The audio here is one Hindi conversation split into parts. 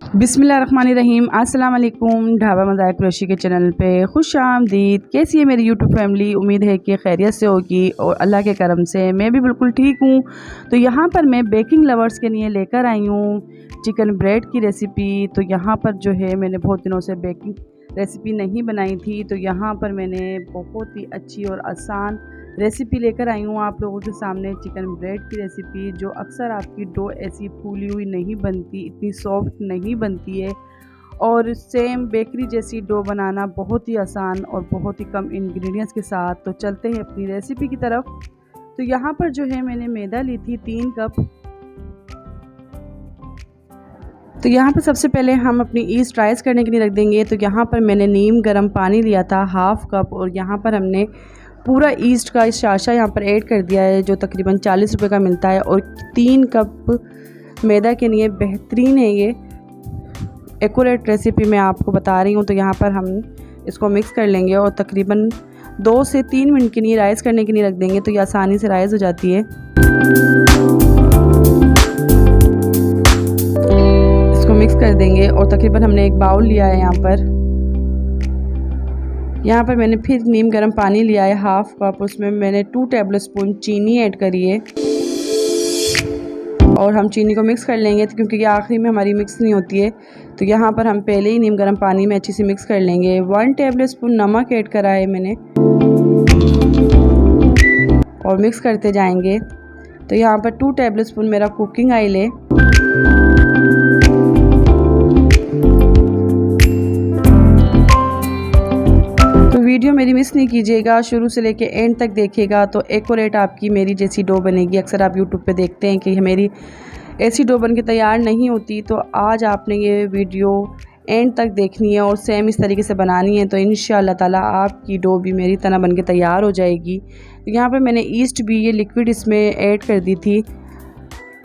बिस्मिल्लाहिर्रहमानिर्रहीम। अस्सलाम वालेकुम। ढाबा मज़ाहिर कुरैशी के चैनल पे खुश आमदीद। कैसी है मेरी यूट्यूब फैमिली? उम्मीद है कि खैरियत से होगी और अल्लाह के करम से मैं भी बिल्कुल ठीक हूँ। तो यहाँ पर मैं बेकिंग लवर्स के लिए लेकर आई हूँ चिकन ब्रेड की रेसिपी। तो यहाँ पर जो है मैंने बहुत दिनों से बेकिंग रेसिपी नहीं बनाई थी, तो यहाँ पर मैंने बहुत ही अच्छी और आसान रेसिपी लेकर आई हूँ आप लोगों के सामने। चिकन ब्रेड की रेसिपी, जो अक्सर आपकी डो ऐसी फूली हुई नहीं बनती, इतनी सॉफ्ट नहीं बनती है, और सेम बेकरी जैसी डो बनाना बहुत ही आसान और बहुत ही कम इंग्रेडिएंट्स के साथ। तो चलते हैं अपनी रेसिपी की तरफ। तो यहाँ पर जो है मैंने मैदा ली थी 3 कप। तो यहाँ पर सबसे पहले हम अपनी ईस्ट राइस करने के लिए रख देंगे। तो यहाँ पर मैंने नीम गर्म पानी लिया था 1/2 कप, और यहाँ पर हमने पूरा ईस्ट का शाशा यहाँ पर ऐड कर दिया है, जो तकरीबन 40 रुपये का मिलता है। और 3 कप मैदा के लिए बेहतरीन है ये, एक्यूरेट रेसिपी मैं आपको बता रही हूँ। तो यहाँ पर हम इसको मिक्स कर लेंगे और तकरीबन 2 से 3 मिनट के लिए राइस करने के लिए रख देंगे, तो ये आसानी से राइस हो जाती है। इसको मिक्स कर देंगे और तकरीबन हमने एक बाउल लिया है यहाँ पर मैंने फिर नीम गर्म पानी लिया है 1/2 कप। उसमें मैंने 2 टेबलस्पून चीनी ऐड करी है और हम चीनी को मिक्स कर लेंगे, क्योंकि ये आखिरी में हमारी मिक्स नहीं होती है। तो यहाँ पर हम पहले ही नीम गर्म पानी में अच्छी सी मिक्स कर लेंगे। 1 टेबलस्पून नमक ऐड करा है मैंने और मिक्स करते जाएंगे। तो यहाँ पर 2 टेबलस्पून मेरा कुकिंग ऑयल है। वीडियो मेरी मिस नहीं कीजिएगा, शुरू से लेके एंड तक देखिएगा, तो एक्यूरेट आपकी मेरी जैसी डो बनेगी। अक्सर आप यूट्यूब पे देखते हैं कि मेरी ऐसी डो बन के तैयार नहीं होती, तो आज आपने ये वीडियो एंड तक देखनी है और सेम इस तरीके से बनानी है, तो इंशाअल्लाह ताला आपकी डो भी मेरी तरह बन के तैयार हो जाएगी। तो यहाँ पर मैंने ईस्ट भी ये लिक्विड इसमें ऐड कर दी थी।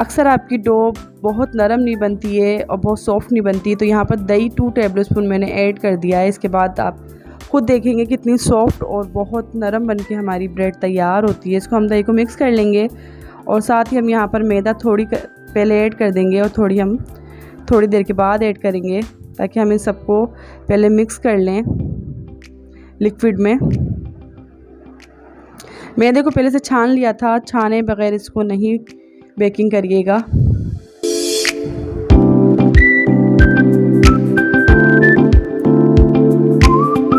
अक्सर आपकी डो बहुत नरम नहीं बनती है और बहुत सॉफ्ट नहीं बनती, तो यहाँ पर दही 2 टेबलस्पून मैंने ऐड कर दिया है। इसके बाद आप खुद देखेंगे कितनी सॉफ्ट और बहुत नरम बन के हमारी ब्रेड तैयार होती है। इसको हम दही को मिक्स कर लेंगे और साथ ही हम यहाँ पर मैदा थोड़ी पहले ऐड कर देंगे और थोड़ी देर के बाद ऐड करेंगे, ताकि हम इन सबको पहले मिक्स कर लें लिक्विड में। मैदे को पहले से छान लिया था, छाने बगैर इसको नहीं बेकिंग करिएगा।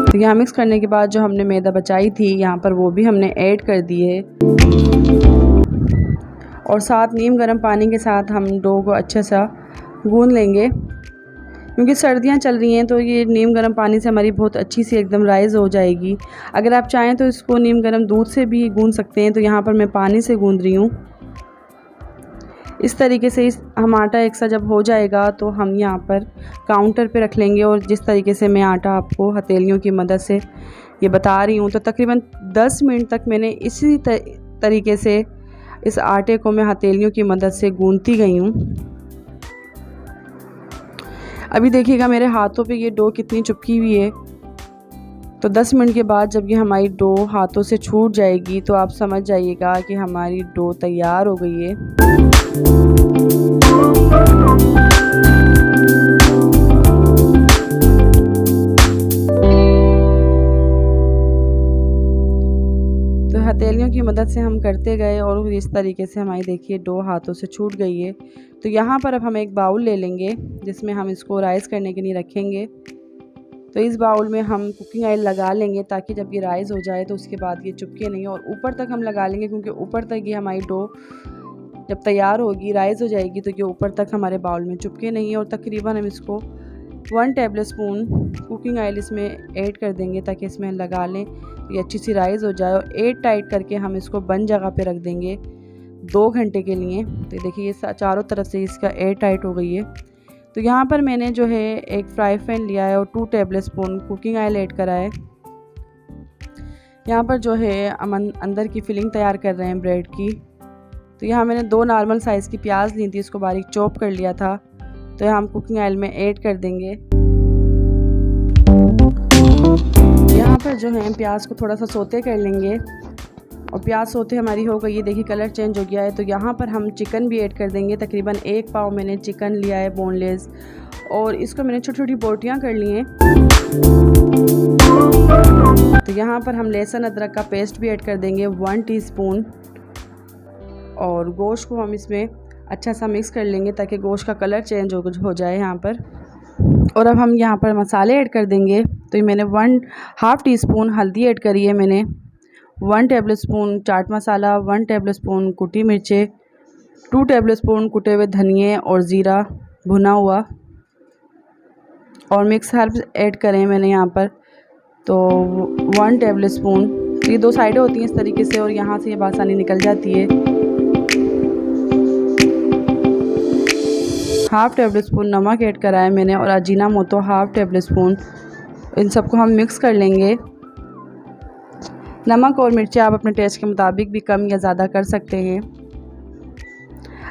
तो यहाँ मिक्स करने के बाद जो हमने मैदा बचाई थी यहाँ पर वो भी हमने ऐड कर दी है, और साथ नीम गर्म पानी के साथ हम डो को अच्छा सा गूंद लेंगे। क्योंकि सर्दियाँ चल रही हैं, तो ये नीम गर्म पानी से हमारी बहुत अच्छी सी एकदम राइस हो जाएगी। अगर आप चाहें तो इसको नीम गर्म दूध से भी गूंद सकते हैं, तो यहाँ पर मैं पानी से गूंद रही हूँ। इस तरीके से हम आटा एक सा जब हो जाएगा तो हम यहाँ पर काउंटर पे रख लेंगे, और जिस तरीके से मैं आटा आपको हथेलियों की मदद से ये बता रही हूँ, तो तकरीबन 10 मिनट तक मैंने इसी तरीके से इस आटे को मैं हथेलियों की मदद से गूंथती गई हूँ। अभी देखिएगा मेरे हाथों पे ये डो कितनी चिपकी हुई है। तो 10 मिनट के बाद जब ये हमारी डो हाथों से छूट जाएगी, तो आप समझ जाइएगा कि हमारी डो तैयार हो गई है। तो हथेलियों की मदद से हम करते गए और इस तरीके से हमारी देखिए डो हाथों से छूट गई है। तो यहाँ पर अब हम एक बाउल ले लेंगे, जिसमें हम इसको राइस करने के लिए रखेंगे। तो इस बाउल में हम कुकिंग ऑयल लगा लेंगे, ताकि जब ये राइस हो जाए तो उसके बाद ये चिपके नहीं, और ऊपर तक हम लगा लेंगे, क्योंकि ऊपर तक ये हमारी डो जब तैयार होगी, राइस हो जाएगी, तो ये ऊपर तक हमारे बाउल में चिपके नहीं। और तकरीबन हम इसको 1 टेबलस्पून कुकिंग ऑयल इसमें ऐड कर देंगे, ताकि इसमें लगा लें तो ये अच्छी सी राइस हो जाए। और एयर टाइट करके हम इसको बंद जगह पे रख देंगे 2 घंटे के लिए। तो देखिए ये चारों तरफ से इसका एयर टाइट हो गई है। तो यहाँ पर मैंने जो है एक फ्राई पैन लिया है और 2 टेबलस्पून कुकिंग ऑयल ऐड करा है। यहाँ पर जो है हम अंदर की फिलिंग तैयार कर रहे हैं ब्रेड की। तो यहाँ मैंने 2 नॉर्मल साइज़ की प्याज ली थी, इसको बारीक चॉप कर लिया था। तो यहाँ हम कुकिंग ऑयल में ऐड कर देंगे। यहाँ पर जो है प्याज को थोड़ा सा सोते कर लेंगे। और प्याज होते हमारी हो गई है, देखिए कलर चेंज हो गया है। तो यहाँ पर हम चिकन भी ऐड कर देंगे। तकरीबन 1 पाव मैंने चिकन लिया है बोनलेस, और इसको मैंने छोटी छोटी बोटियाँ कर ली हैं। तो यहाँ पर हम लहसुन अदरक का पेस्ट भी ऐड कर देंगे 1 टीस्पून, और गोश्त को हम इसमें अच्छा सा मिक्स कर लेंगे ताकि गोश्त का कलर चेंज हो जाए यहाँ पर। और अब हम यहाँ पर मसाले ऐड कर देंगे। तो ये मैंने 1/2 टीस्पून हल्दी ऐड करी है मैंने, 1 टेबलस्पून चाट मसाला, 1 टेबलस्पून कुटी मिर्चें, 2 टेबलस्पून कुटे हुए धनिए और ज़ीरा भुना हुआ, और मिक्स हर्ब्स ऐड करें मैंने यहाँ पर तो 1 टेबलस्पून। तो ये 2 साइडें होती हैं इस तरीके से, और यहाँ से ये आसानी निकल जाती है। 1/2 टेबलस्पून नमक ऐड करा है मैंने, और अजीनामोटो 1/2 टेबलस्पून। इन सबको हम मिक्स कर लेंगे। नमक और मिर्ची आप अपने टेस्ट के मुताबिक भी कम या ज़्यादा कर सकते हैं।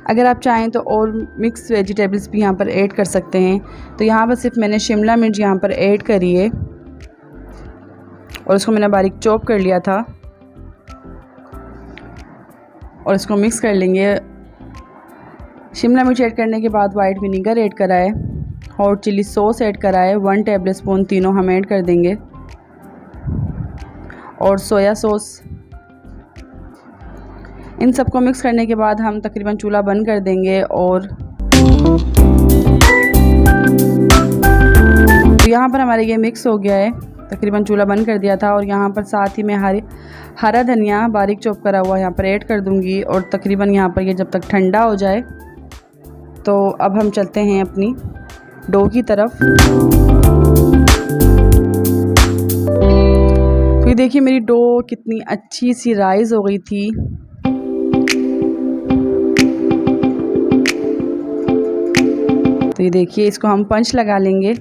अगर आप चाहें तो और मिक्स वेजिटेबल्स भी यहाँ पर ऐड कर सकते हैं। तो यहाँ पर सिर्फ मैंने शिमला मिर्च यहाँ पर ऐड करी है, और इसको मैंने बारीक चॉप कर लिया था, और इसको मिक्स कर लेंगे। शिमला मिर्च ऐड करने के बाद वाइट विनीगर ऐड करा है, हॉट चिली सॉस ऐड करा है 1 टेबलस्पून, तीनों हम ऐड कर देंगे, और सोया सॉस। इन सबको मिक्स करने के बाद हम तकरीबन चूल्हा बंद कर देंगे। और तो यहाँ पर हमारे ये मिक्स हो गया है, तकरीबन चूल्हा बंद कर दिया था। और यहाँ पर साथ ही मैं हरा धनिया बारीक चॉप करा हुआ यहाँ पर ऐड कर दूँगी, और तकरीबन यहाँ पर ये जब तक ठंडा हो जाए। तो अब हम चलते हैं अपनी डो की तरफ। तो ये देखिए मेरी डो कितनी अच्छी सी राइज़ हो गई थी। तो ये देखिए इसको हम पंच लगा लेंगे।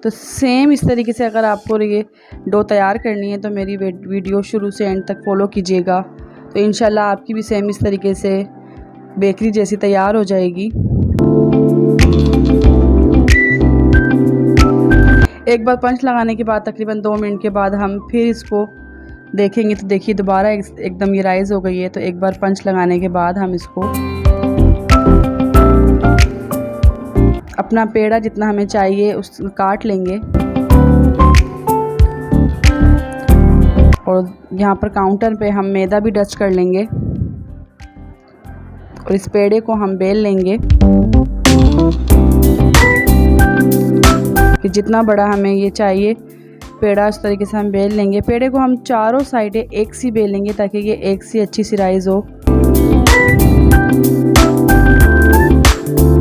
तो सेम इस तरीके से अगर आपको ये डो तैयार करनी है तो मेरी वीडियो शुरू से एंड तक फॉलो कीजिएगा। तो इंशाल्लाह आपकी भी सेम इस तरीके से बेकरी जैसी तैयार हो जाएगी। एक बार पंच लगाने के बाद तकरीबन 2 मिनट के बाद हम फिर इसको देखेंगे। तो देखिए दोबारा एकदम ये राइज़ हो गई है। तो एक बार पंच लगाने के बाद हम इसको अपना पेड़ा जितना हमें चाहिए उस काट लेंगे, और यहाँ पर काउंटर पे हम मैदा भी डस्ट कर लेंगे, और इस पेड़े को हम बेल लेंगे कि जितना बड़ा हमें ये चाहिए पेड़ा उस तरीके से हम बेल लेंगे। पेड़े को हम चारों साइडें एक सी बेलेंगे ताकि ये एक सी अच्छी सी राइज़ हो।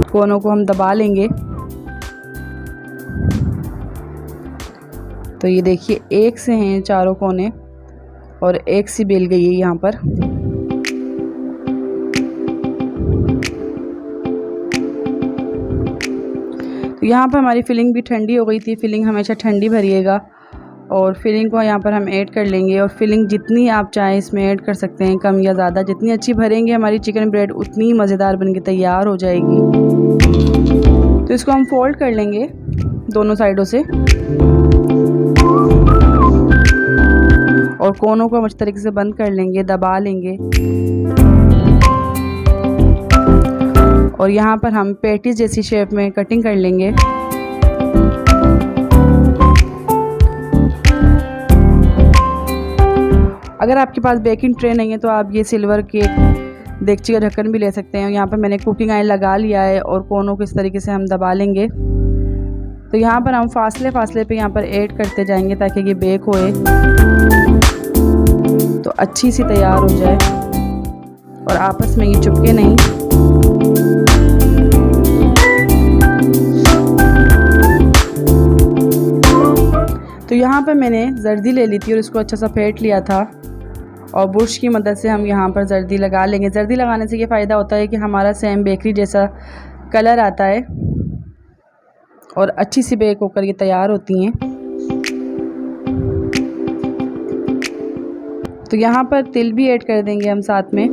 कोनों को हम दबा लेंगे। तो ये देखिए एक से हैं चारों कोने, और एक सी बेल गई है यहाँ पर। तो यहाँ पर हमारी फिलिंग भी ठंडी हो गई थी। फिलिंग हमेशा ठंडी भरिएगा, और फिलिंग को यहाँ पर हम ऐड कर लेंगे। और फिलिंग जितनी आप चाहें इसमें ऐड कर सकते हैं, कम या ज़्यादा। जितनी अच्छी भरेंगे हमारी चिकन ब्रेड उतनी मज़ेदार बन के तैयार हो जाएगी। तो इसको हम फोल्ड कर लेंगे दोनों साइडों से, और कोनों को हम अच्छी तरीके से बंद कर लेंगे, दबा लेंगे। और यहाँ पर हम पैटीज जैसी शेप में कटिंग कर लेंगे। अगर आपके पास बेकिंग ट्रे नहीं है तो आप ये सिल्वर के देगची का ढक्कन भी ले सकते हैं। यहाँ पर मैंने कुकिंग ऑयल लगा लिया है, और कोनों को इस तरीके से हम दबा लेंगे। तो यहाँ पर हम फासले पे यहाँ पर ऐड करते जाएंगे ताकि ये बेक होए तो अच्छी सी तैयार हो जाए, और आपस में ये चिपके नहीं। तो यहाँ पर मैंने जर्दी ले ली थी और इसको अच्छा सा फेंट लिया था, और बुर्श की मदद से हम यहाँ पर जर्दी लगा लेंगे। जर्दी लगाने से ये फ़ायदा होता है कि हमारा सेम बेकरी जैसा कलर आता है, और अच्छी सी बेक होकर ये तैयार होती हैं। तो यहाँ पर तिल भी ऐड कर देंगे हम साथ में।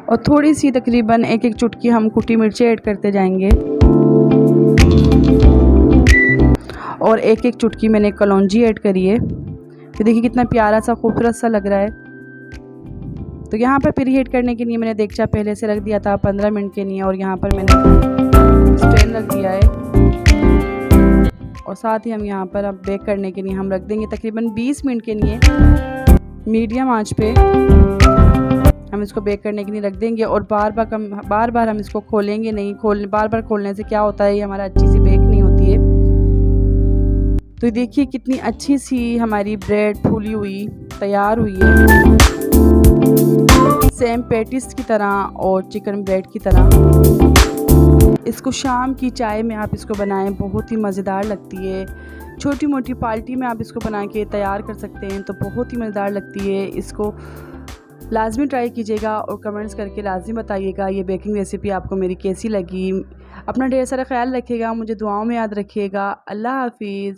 और थोड़ी सी तकरीबन 1-1 चुटकी हम कुटी मिर्ची ऐड करते जाएंगे। और एक एक चुटकी मैंने कलौंजी ऐड करी है। तो देखिए कितना प्यारा सा खूबसूरत सा लग रहा है। तो यहाँ पर प्री हीट करने के लिए मैंने देगचा पहले से रख दिया था 15 मिनट के लिए, और यहाँ पर मैंने स्टैंड रख दिया है। और साथ ही हम यहाँ पर अब बेक करने के लिए हम रख देंगे तकरीबन 20 मिनट के लिए मीडियम आंच पे हम इसको बेक करने के लिए रख देंगे। और बार बार हम इसको खोलेंगे नहीं, बार बार खोलने से क्या होता है, ये हमारा अच्छी सी बेक नहीं होती है। तो देखिए कितनी अच्छी सी हमारी ब्रेड फूली हुई तैयार हुई है, सेम पैटिस की तरह और चिकन ब्रेड की तरह। इसको शाम की चाय में आप इसको बनाएं, बहुत ही मज़ेदार लगती है। छोटी मोटी पार्टी में आप इसको बना के तैयार कर सकते हैं, तो बहुत ही मज़ेदार लगती है। इसको लाजमी ट्राई कीजिएगा और कमेंट्स करके लाजमी बताइएगा ये बेकिंग रेसिपी आपको मेरी कैसी लगी। अपना ढेर सारा ख्याल रखिएगा, मुझे दुआओं में याद रखिएगा। अल्लाह हाफिज़।